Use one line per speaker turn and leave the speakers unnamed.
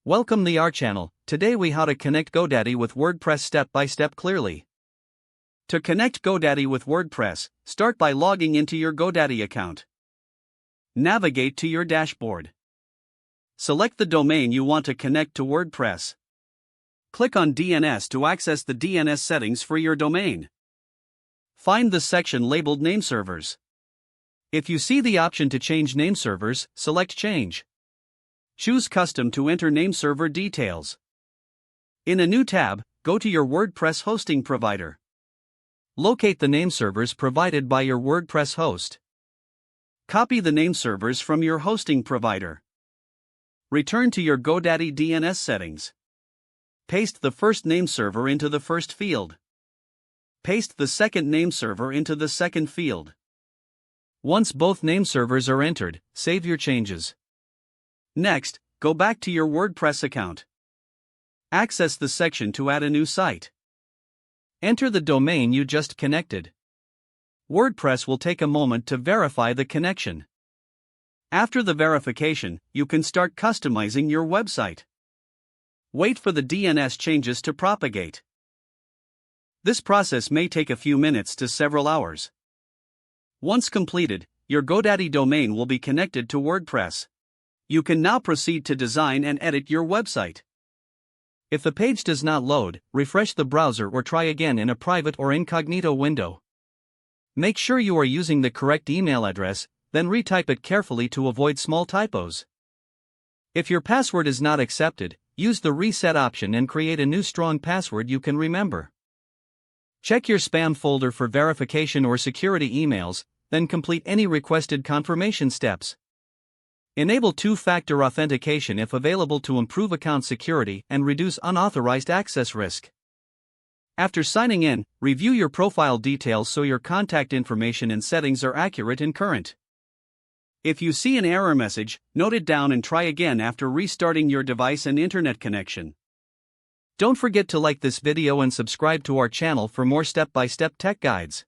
Welcome to our channel. Today we how to connect GoDaddy with WordPress step by step clearly. To connect GoDaddy with WordPress, start by logging into your GoDaddy account. Navigate to your dashboard. Select the domain you want to connect to WordPress. Click on DNS to access the DNS settings for your domain. Find the section labeled Name Servers. If you see the option to change name servers, select Change. Choose Custom to enter name server details. In a new tab, go to your WordPress hosting provider. Locate the name servers provided by your WordPress host. Copy the name servers from your hosting provider. Return to your GoDaddy DNS settings. Paste the first name server into the first field. Paste the second name server into the second field. Once both name servers are entered, save your changes. Next, go back to your WordPress account. Access the section to add a new site. Enter the domain you just connected. WordPress will take a moment to verify the connection. After the verification, you can start customizing your website. Wait for the DNS changes to propagate. This process may take a few minutes to several hours. Once completed, your GoDaddy domain will be connected to WordPress. You can now proceed to design and edit your website. If the page does not load, refresh the browser or try again in a private or incognito window. Make sure you are using the correct email address, then retype it carefully to avoid small typos. If your password is not accepted, use the reset option and create a new strong password you can remember. Check your spam folder for verification or security emails, then complete any requested confirmation steps. Enable two-factor authentication if available to improve account security and reduce unauthorized access risk. After signing in, review your profile details so your contact information and settings are accurate and current. If you see an error message, note it down and try again after restarting your device and internet connection. Don't forget to like this video and subscribe to our channel for more step-by-step tech guides.